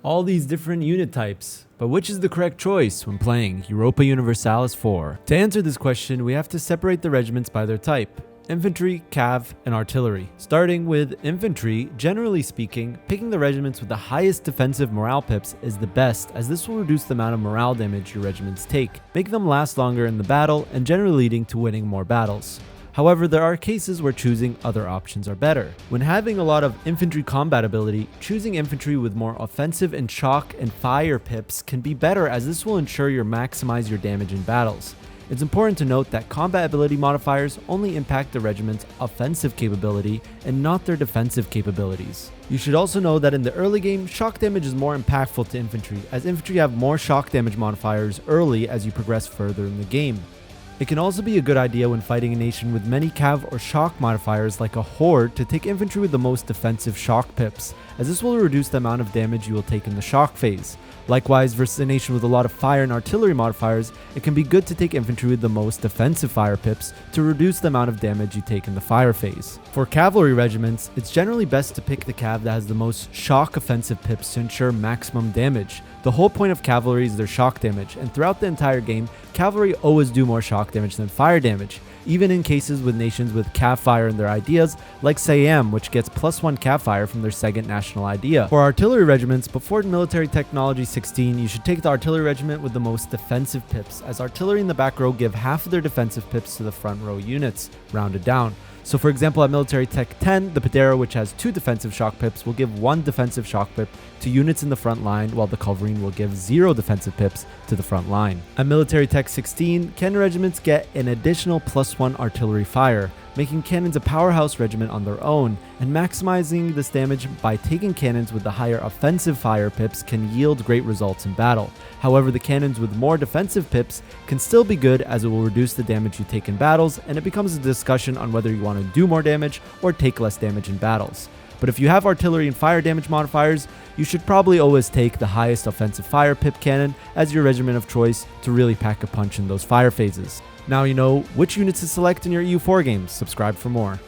all these different unit types, but which is the correct choice when playing Europa Universalis IV? To answer this question, we have to separate the regiments by their type: infantry, cav, and artillery. Starting with infantry, generally speaking, picking the regiments with the highest defensive morale pips is the best, as this will reduce the amount of morale damage your regiments take, making them last longer in the battle and generally leading to winning more battles. However, there are cases where choosing other options are better. When having a lot of infantry combat ability, choosing infantry with more offensive and shock and fire pips can be better, as this will ensure you maximize your damage in battles. It's important to note that combat ability modifiers only impact the regiment's offensive capability and not their defensive capabilities. You should also know that in the early game, shock damage is more impactful to infantry, as infantry have more shock damage modifiers early as you progress further in the game. It can also be a good idea when fighting a nation with many cav or shock modifiers like a horde to take infantry with the most defensive shock pips, as this will reduce the amount of damage you will take in the shock phase. Likewise, versus a nation with a lot of fire and artillery modifiers, it can be good to take infantry with the most defensive fire pips to reduce the amount of damage you take in the fire phase. For cavalry regiments, it's generally best to pick the cav that has the most shock offensive pips to ensure maximum damage. The whole point of cavalry is their shock damage, and throughout the entire game, cavalry always do more shock damage than fire damage, even in cases with nations with cav fire in their ideas, like Siam, which gets +1 cav fire from their second national idea. For artillery regiments, before military technology 16, you should take the artillery regiment with the most defensive pips, as artillery in the back row give half of their defensive pips to the front row units, rounded down. So for example, at military tech 10, the Pedero, which has 2 defensive shock pips, will give 1 defensive shock pip to units in the front line, while the Cavalry will give 0 defensive pips to the front line. At military tech 16, cannon regiments get an additional +1 artillery fire, making cannons a powerhouse regiment on their own, and maximizing this damage by taking cannons with the higher offensive fire pips can yield great results in battle. However, the cannons with more defensive pips can still be good, as it will reduce the damage you take in battles, and it becomes a discussion on whether you want to do more damage or take less damage in battles. But if you have artillery and fire damage modifiers, you should probably always take the highest offensive fire pip cannon as your regiment of choice to really pack a punch in those fire phases. Now you know which units to select in your EU4 games. Subscribe for more.